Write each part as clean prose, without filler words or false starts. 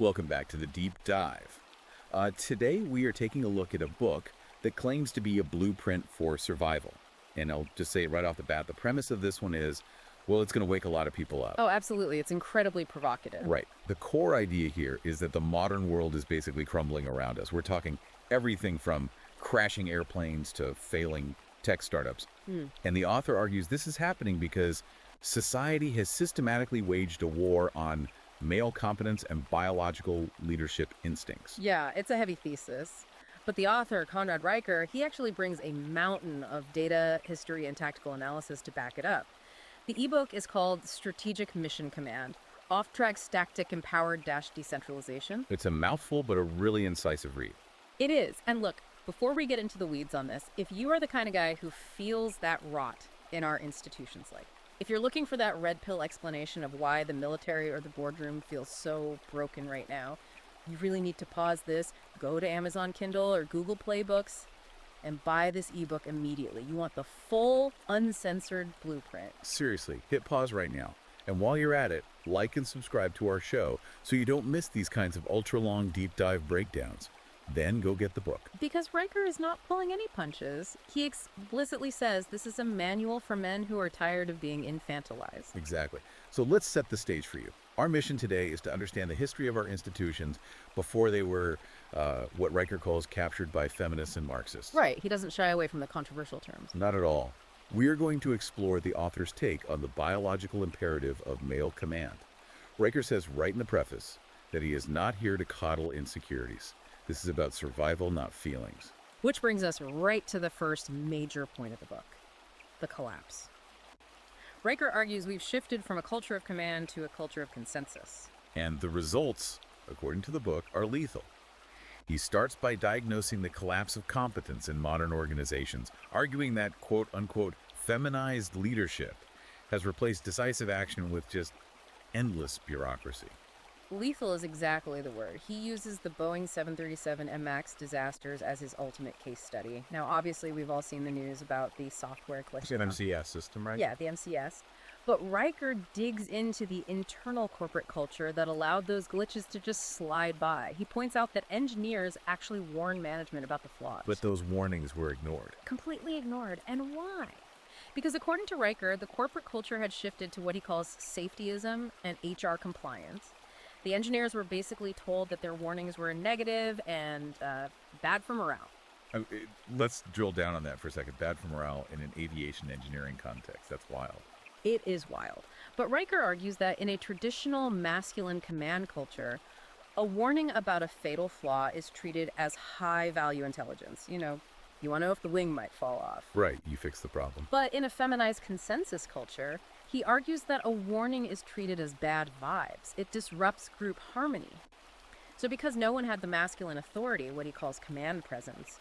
Welcome back to the Deep Dive. Today we are taking a look at a book that claims to be a blueprint for survival. And I'll just say it right off the bat, the premise of this one is, well, it's going to wake a lot of people up. Oh, absolutely. It's incredibly provocative. Right. The core idea here is that the modern world is basically crumbling around us. We're talking everything from crashing airplanes to failing tech startups. And the author argues this is happening because society has systematically waged a war on male competence and biological leadership instincts. Yeah, it's a heavy thesis. But the author, Conrad Riker, he actually brings a mountain of data, history, and tactical analysis to back it up. The ebook is called Strategic Mission Command, Off-Track Tactic Empowered Decentralization. It's a mouthful, but a really incisive read. It is. And look, before we get into the weeds on this, if you are the kind of guy who feels that rot in our institutions, like, if you're looking for that red pill explanation of why the military or the boardroom feels so broken right now, you really need to pause this, go to Amazon Kindle or Google Play Books, and buy this ebook immediately. You want the full, uncensored blueprint. Seriously, hit pause right now. And while you're at it, like and subscribe to our show so you don't miss these kinds of ultra-long deep dive breakdowns. Then go get the book. Because Riker is not pulling any punches. He explicitly says this is a manual for men who are tired of being infantilized. Exactly. So let's set the stage for you. Our mission today is to understand the history of our institutions before they were what Riker calls captured by feminists and Marxists. Right, he doesn't shy away from the controversial terms. Not at all. We are going to explore the author's take on the biological imperative of male command. Riker says right in the preface that he is not here to coddle insecurities. This is about survival, not feelings. Which brings us right to the first major point of the book, the collapse. Riker argues we've shifted from a culture of command to a culture of consensus. And the results, according to the book, are lethal. He starts by diagnosing the collapse of competence in modern organizations, arguing that quote-unquote feminized leadership has replaced decisive action with just endless bureaucracy. Lethal is exactly the word. He uses the Boeing 737 MAX disasters as his ultimate case study. Now, obviously, we've all seen the news about the software glitch. It's an MCS system, right? Yeah, the MCS. But Riker digs into the internal corporate culture that allowed those glitches to just slide by. He points out that engineers actually warn management about the flaws. But those warnings were ignored. Completely ignored. And why? Because according to Riker, the corporate culture had shifted to what he calls safetyism and HR compliance. The engineers were basically told that their warnings were negative and bad for morale. Let's drill down on that for a second. Bad for morale in an aviation engineering context. That's wild. It is wild. But Riker argues that in a traditional masculine command culture, a warning about a fatal flaw is treated as high-value intelligence. You know, you want to know if the wing might fall off. Right, you fix the problem. But in a feminized consensus culture, he argues that a warning is treated as bad vibes. It disrupts group harmony. So because no one had the masculine authority, what he calls command presence,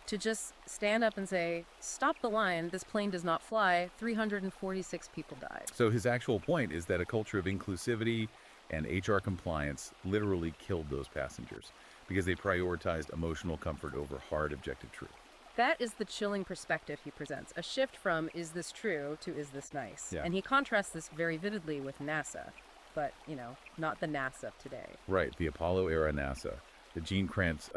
to just stand up and say, stop the line, this plane does not fly, 346 people died. So his actual point is that a culture of inclusivity and HR compliance literally killed those passengers because they prioritized emotional comfort over hard objective truth. That is the chilling perspective he presents, a shift from is this true to is this nice. Yeah. And he contrasts this very vividly with NASA, but, you know, not the NASA of today. Right, the Apollo era NASA, the Gene Kranz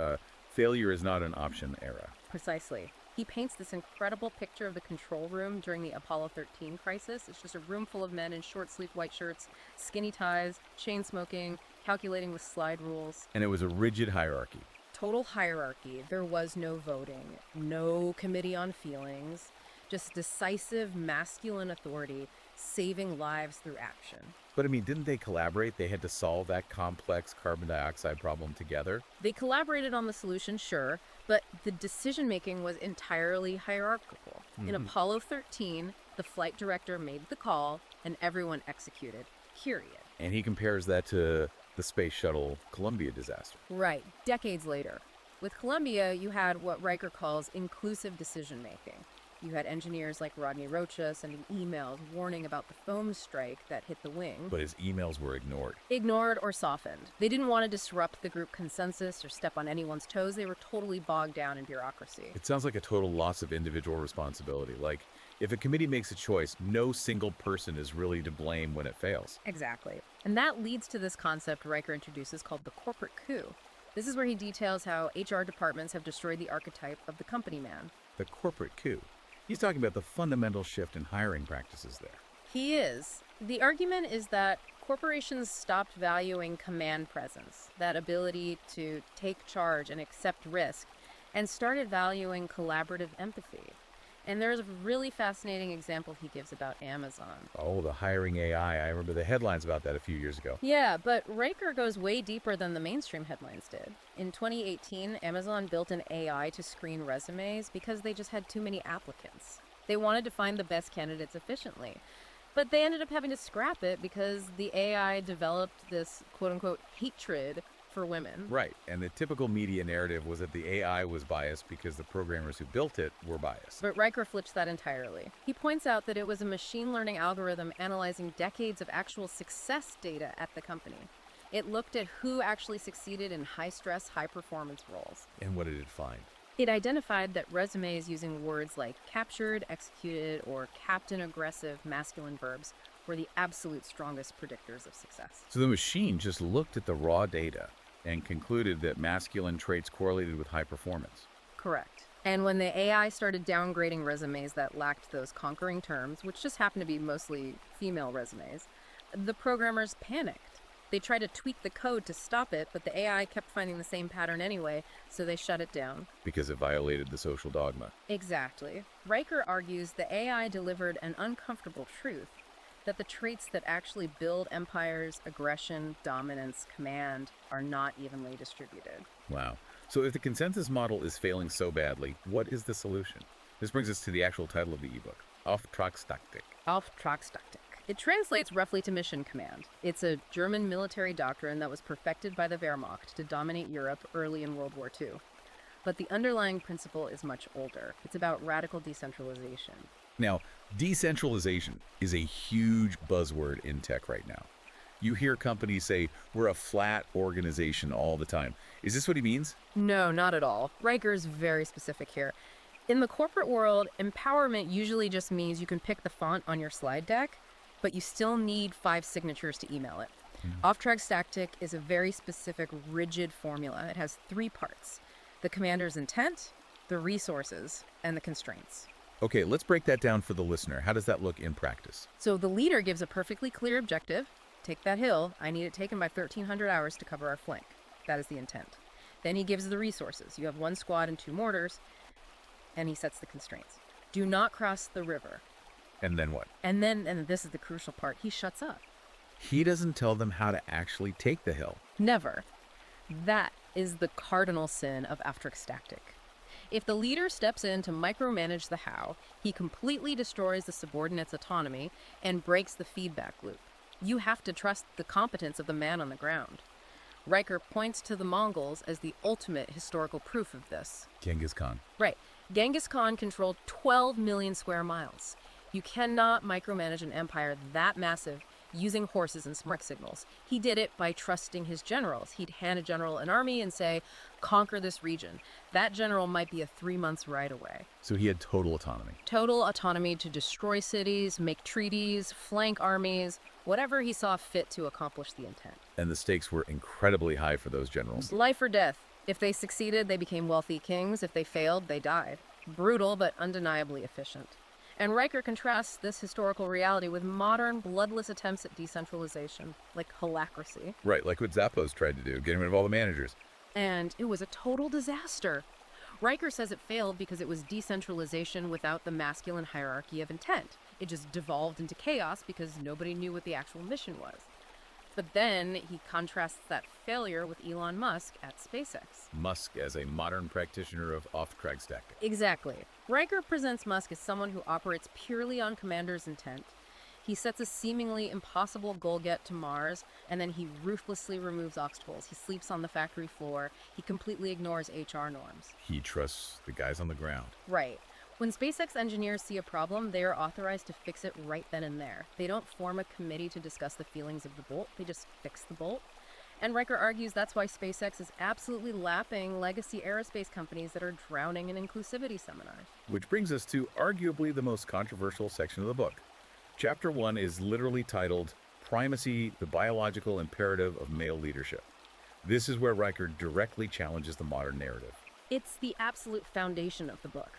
failure is not an option era. Precisely. He paints this incredible picture of the control room during the Apollo 13 crisis. It's just a room full of men in short-sleeved white shirts, skinny ties, chain smoking, calculating with slide rules. And it was a rigid hierarchy. Total hierarchy. There was no voting, no committee on feelings, just decisive masculine authority saving lives through action. But I mean, didn't they collaborate? They had to solve that complex carbon dioxide problem together. They collaborated on the solution, sure, but the decision-making was entirely hierarchical. In Apollo 13, the flight director made the call and everyone executed, period. And he compares that to the Space Shuttle Columbia disaster. Right, decades later. With Columbia, you had what Riker calls inclusive decision-making. You had engineers like Rodney Rocha sending emails warning about the foam strike that hit the wing. But his emails were ignored. Ignored or softened. They didn't want to disrupt the group consensus or step on anyone's toes. They were totally bogged down in bureaucracy. It sounds like a total loss of individual responsibility. Like, if a committee makes a choice, no single person is really to blame when it fails. Exactly. And that leads to this concept Riker introduces called the corporate coup. This is where he details how HR departments have destroyed the archetype of the company man. The corporate coup. He's talking about the fundamental shift in hiring practices there. He is. The argument is that corporations stopped valuing command presence, that ability to take charge and accept risk, and started valuing collaborative empathy. And there's a really fascinating example he gives about Amazon. Oh, the hiring AI. I remember the headlines about that a few years ago. Yeah, but Riker goes way deeper than the mainstream headlines did. In 2018, Amazon built an AI to screen resumes because they just had too many applicants. They wanted to find the best candidates efficiently. But they ended up having to scrap it because the AI developed this quote-unquote hatred for women. Right, and the typical media narrative was that the AI was biased because the programmers who built it were biased. But Riker flips that entirely. He points out that it was a machine learning algorithm analyzing decades of actual success data at the company. It looked at who actually succeeded in high-stress, high-performance roles. And what did it find? It identified that resumes using words like captured, executed, or captain-aggressive masculine verbs were the absolute strongest predictors of success. So the machine just looked at the raw data and concluded that masculine traits correlated with high performance. Correct. And when the AI started downgrading resumes that lacked those conquering terms, which just happened to be mostly female resumes, the programmers panicked. They tried to tweak the code to stop it, but the AI kept finding the same pattern anyway, so they shut it down. Because it violated the social dogma. Exactly. Riker argues the AI delivered an uncomfortable truth, that the traits that actually build empires, aggression, dominance, command, are not evenly distributed. Wow. So if the consensus model is failing so badly, what is the solution? This brings us to the actual title of the ebook, Auftragstaktik. Auftragstaktik. It translates roughly to mission command. It's a German military doctrine that was perfected by the Wehrmacht to dominate Europe early in World War II. But the underlying principle is much older. It's about radical decentralization. Now, decentralization is a huge buzzword in tech right now. You hear companies say, we're a flat organization all the time. Is this what he means? No, not at all. Riker's very specific here. In the corporate world, empowerment usually just means you can pick the font on your slide deck, but you still need 5 signatures to email it. Auftragstaktik is a very specific, rigid formula. It has 3 parts: the commander's intent, the resources, and the constraints. Okay, let's break that down for the listener. How does that look in practice? So the leader gives a perfectly clear objective. Take that hill. I need it taken by 1,300 hours to cover our flank. That is the intent. Then he gives the resources. You have 1 squad and 2 mortars, and he sets the constraints. Do not cross the river. And then what? And this is the crucial part, he shuts up. He doesn't tell them how to actually take the hill. Never. That is the cardinal sin of Auftragstaktik. If the leader steps in to micromanage the how, he completely destroys the subordinate's autonomy and breaks the feedback loop. You have to trust the competence of the man on the ground. Riker points to the Mongols as the ultimate historical proof of this. Genghis Khan. Right. Genghis Khan controlled 12 million square miles. You cannot micromanage an empire that massive using horses and smoke signals. He did it by trusting his generals. He'd hand a general an army and say, conquer this region. That general might be a 3 months ride away. So he had total autonomy. Total autonomy to destroy cities, make treaties, flank armies, whatever he saw fit to accomplish the intent. And the stakes were incredibly high for those generals. Life or death. If they succeeded, they became wealthy kings. If they failed, they died. Brutal, but undeniably efficient. And Riker contrasts this historical reality with modern, bloodless attempts at decentralization, like holacracy. Right, like what Zappos tried to do, getting rid of all the managers. And it was a total disaster. Riker says it failed because it was decentralization without the masculine hierarchy of intent. It just devolved into chaos because nobody knew what the actual mission was. But then he contrasts that failure with Elon Musk at SpaceX. Musk as a modern practitioner of Auftragstaktik. Exactly. Riker presents Musk as someone who operates purely on commander's intent. He sets a seemingly impossible goal get to Mars, and then he ruthlessly removes obstacles. He sleeps on the factory floor. He completely ignores HR norms. He trusts the guys on the ground. Right. When SpaceX engineers see a problem, they are authorized to fix it right then and there. They don't form a committee to discuss the feelings of the bolt. They just fix the bolt. And Riker argues that's why SpaceX is absolutely lapping legacy aerospace companies that are drowning in inclusivity seminars. Which brings us to arguably the most controversial section of the book. Chapter 1 is literally titled primacy, the biological imperative of male leadership. This is where Riker directly challenges the modern narrative. It's the absolute foundation of the book.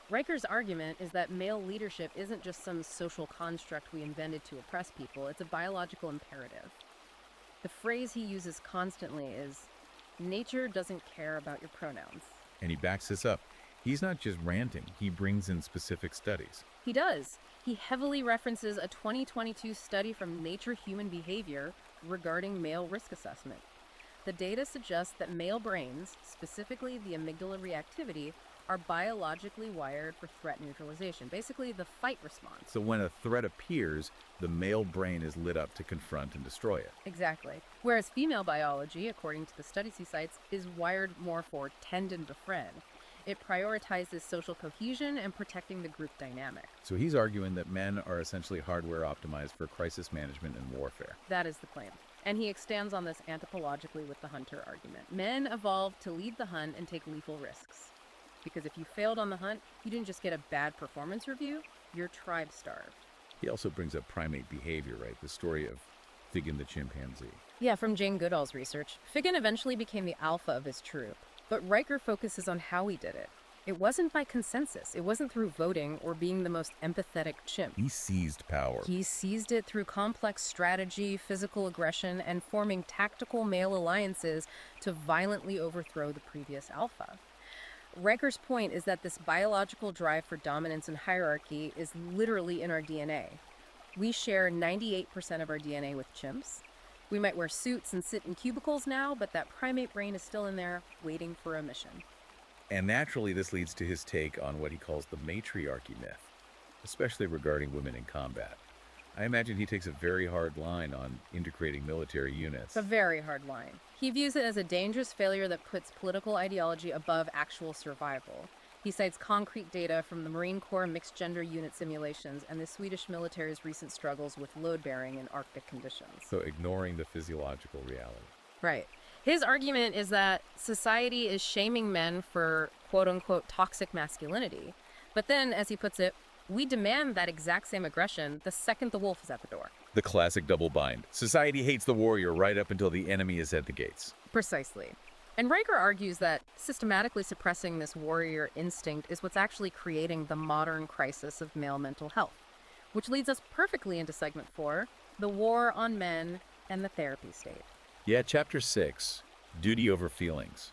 Riker's argument is that male leadership isn't just some social construct we invented to oppress people, it's a biological imperative. The phrase he uses constantly is, nature doesn't care about your pronouns. And he backs this up. He's not just ranting, he brings in specific studies. He does. He heavily references a 2022 study from Nature Human Behavior regarding male risk assessment. The data suggests that male brains, specifically the amygdala reactivity, are biologically wired for threat neutralization, basically the fight response. So when a threat appears, the male brain is lit up to confront and destroy it. Exactly. Whereas female biology, according to the studies he cites, is wired more for tend and befriend. It prioritizes social cohesion and protecting the group dynamic. So he's arguing that men are essentially hardware optimized for crisis management and warfare. That is the claim. And he extends on this anthropologically with the hunter argument. Men evolved to lead the hunt and take lethal risks. Because if you failed on the hunt, you didn't just get a bad performance review, your tribe starved. He also brings up primate behavior, right? The story of Figgin the chimpanzee. Yeah, from Jane Goodall's research. Figgin eventually became the alpha of his troop, but Riker focuses on how he did it. It wasn't by consensus. It wasn't through voting or being the most empathetic chimp. He seized power. He seized it through complex strategy, physical aggression, and forming tactical male alliances to violently overthrow the previous alpha. Riker's point is that this biological drive for dominance and hierarchy is literally in our DNA. We share 98% of our DNA with chimps. We might wear suits and sit in cubicles now, but that primate brain is still in there, waiting for a mission. And naturally, this leads to his take on what he calls the matriarchy myth, especially regarding women in combat. I imagine he takes a very hard line on integrating military units. It's a very hard line. He views it as a dangerous failure that puts political ideology above actual survival. He cites concrete data from the Marine Corps mixed-gender unit simulations and the Swedish military's recent struggles with load-bearing in Arctic conditions. So ignoring the physiological reality. Right. His argument is that society is shaming men for quote-unquote toxic masculinity. But then, as he puts it, we demand that exact same aggression the second the wolf is at the door. The classic double bind. Society hates the warrior right up until the enemy is at the gates. Precisely. And Riker argues that systematically suppressing this warrior instinct is what's actually creating the modern crisis of male mental health, which leads us perfectly into segment 4, the war on men and the therapy state. Yeah, chapter 6, duty over feelings.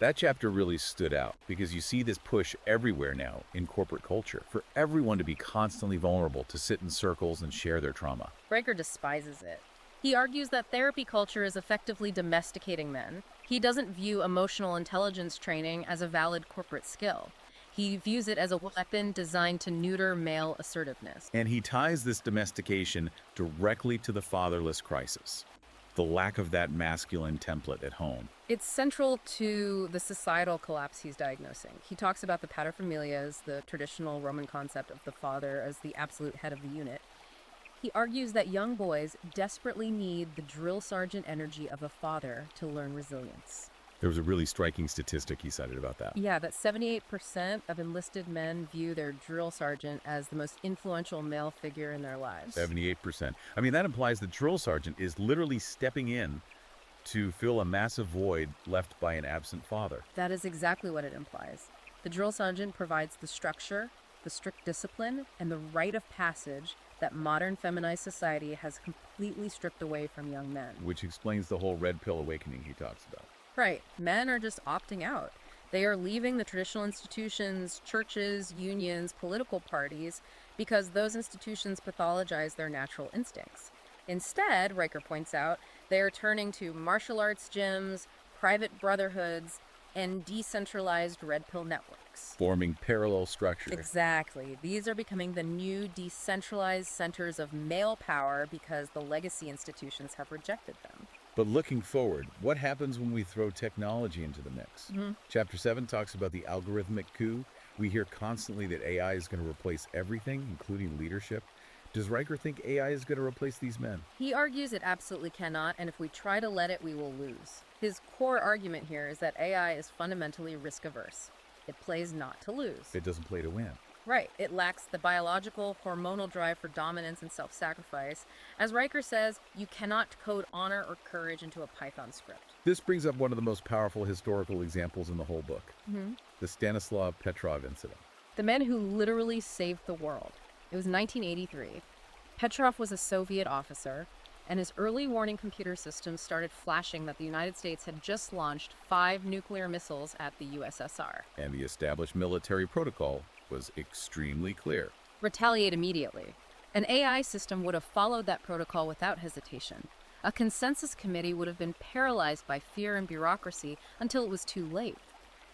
That chapter really stood out because you see this push everywhere now in corporate culture for everyone to be constantly vulnerable, to sit in circles and share their trauma. Riker despises it. He argues that therapy culture is effectively domesticating men. He doesn't view emotional intelligence training as a valid corporate skill. He views it as a weapon designed to neuter male assertiveness. And he ties this domestication directly to the fatherless crisis, the lack of that masculine template at home. It's central to the societal collapse he's diagnosing. He talks about the paterfamilias, the traditional Roman concept of the father as the absolute head of the unit. He argues that young boys desperately need the drill sergeant energy of a father to learn resilience. There was a really striking statistic he cited about that. Yeah, that 78% of enlisted men view their drill sergeant as the most influential male figure in their lives. 78%. I mean, that implies the drill sergeant is literally stepping in to fill a massive void left by an absent father. That is exactly what it implies. The drill sergeant provides the structure, the strict discipline, and the rite of passage that modern feminized society has completely stripped away from young men. Which explains the whole red pill awakening he talks about. Right. Men are just opting out. They are leaving the traditional institutions, churches, unions, political parties, because those institutions pathologize their natural instincts. Instead, Riker points out, they are turning to martial arts gyms, private brotherhoods, and decentralized red pill networks. Forming parallel structures. Exactly. These are becoming the new decentralized centers of male power because the legacy institutions have rejected them. But looking forward, what happens when we throw technology into the mix? Chapter 7 talks about the algorithmic coup. We hear constantly that AI is going to replace everything, including leadership. Does Riker think AI is going to replace these men? He argues it absolutely cannot, and if we try to let it, we will lose. His core argument here is that AI is fundamentally risk-averse. It plays not to lose. It doesn't play to win. Right. It lacks the biological, hormonal drive for dominance and self-sacrifice. As Riker says, you cannot code honor or courage into a Python script. This brings up one of the most powerful historical examples in the whole book, Hmm. the Stanislav Petrov incident. The man who literally saved the world. It was 1983. Petrov was a Soviet officer, and his early warning computer systems started flashing that the United States had just launched 5 nuclear missiles at the USSR. And the established military protocol was extremely clear. Retaliate immediately. An AI system would have followed that protocol without hesitation. A consensus committee would have been paralyzed by fear and bureaucracy until it was too late.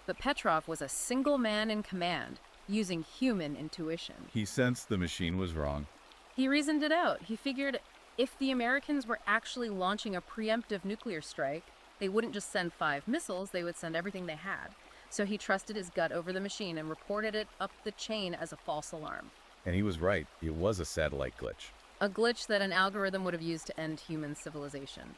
But Petrov was a single man in command, using human intuition. He sensed the machine was wrong. He reasoned it out. He figured if the Americans were actually launching a preemptive nuclear strike, they wouldn't just send 5 missiles, they would send everything they had. So he trusted his gut over the machine and reported it up the chain as a false alarm. And he was right. It was a satellite glitch. A glitch that an algorithm would have used to end human civilization.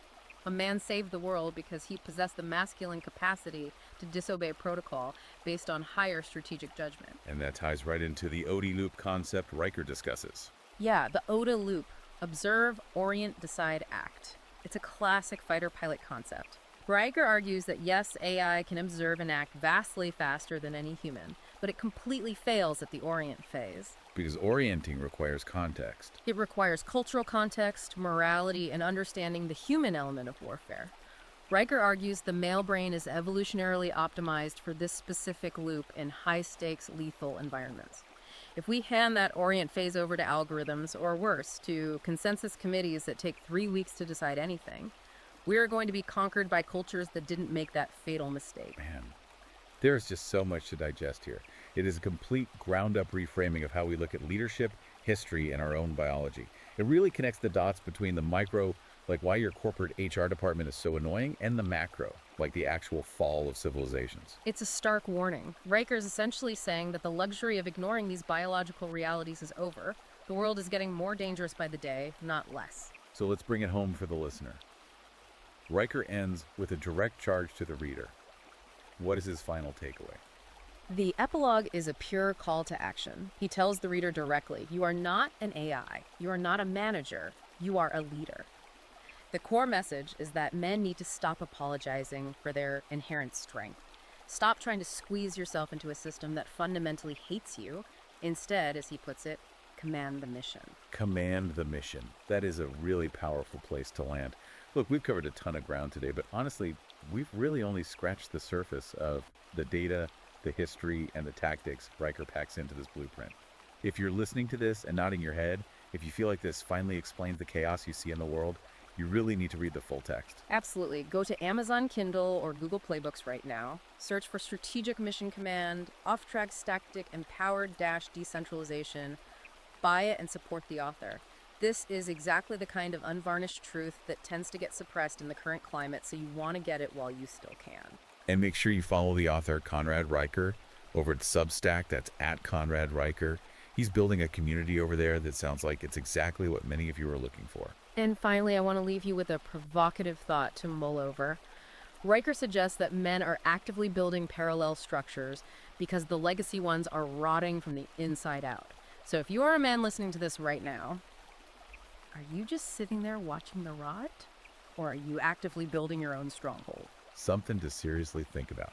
A man saved the world because he possessed the masculine capacity to disobey protocol based on higher strategic judgment. And that ties right into the OD loop concept Riker discusses. Yeah, the ODA loop. Observe, orient, decide, act. It's a classic fighter pilot concept. Riker argues that yes, AI can observe and act vastly faster than any human, but it completely fails at the orient phase. Because orienting requires context. It requires cultural context, morality, and understanding the human element of warfare. Riker argues the male brain is evolutionarily optimized for this specific loop in high-stakes, lethal environments. If we hand that orient phase over to algorithms, or worse, to consensus committees that take 3 weeks to decide anything, we are going to be conquered by cultures that didn't make that fatal mistake. Man, there's just so much to digest here. It is a complete ground-up reframing of how we look at leadership, history, and our own biology. It really connects the dots between the micro, like why your corporate HR department is so annoying, and the macro, like the actual fall of civilizations. It's a stark warning. Riker's essentially saying that the luxury of ignoring these biological realities is over. The world is getting more dangerous by the day, not less. So let's bring it home for the listener. Riker ends with a direct charge to the reader. What is his final takeaway? The epilogue is a pure call to action. He tells the reader directly, you are not an AI. You are not a manager. You are a leader. The core message is that men need to stop apologizing for their inherent strength. Stop trying to squeeze yourself into a system that fundamentally hates you. Instead, as he puts it, command the mission. Command the mission. That is a really powerful place to land. Look, we've covered a ton of ground today, but honestly, we've really only scratched the surface of the data, the history, and the tactics Riker packs into this blueprint. If you're listening to this and nodding your head, if you feel like this finally explains the chaos you see in the world, you really need to read the full text. Absolutely. Go to Amazon Kindle or Google Playbooks right now. Search for Strategic Mission Command, Off-Track Tactic, Empowered Decentralization. Buy it and support the author. This is exactly the kind of unvarnished truth that tends to get suppressed in the current climate, so you want to get it while you still can. And make sure you follow the author, Conrad Riker, over at Substack. That's at Conrad Riker. He's building a community over there that sounds like it's exactly what many of you are looking for. And finally, I want to leave you with a provocative thought to mull over. Riker suggests that men are actively building parallel structures because the legacy ones are rotting from the inside out. So if you are a man listening to this right now, are you just sitting there watching the rot? Or are you actively building your own stronghold? Something to seriously think about.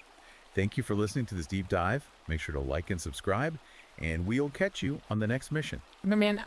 Thank you for listening to this deep dive. Make sure to like and subscribe, and we'll catch you on the next mission. Man,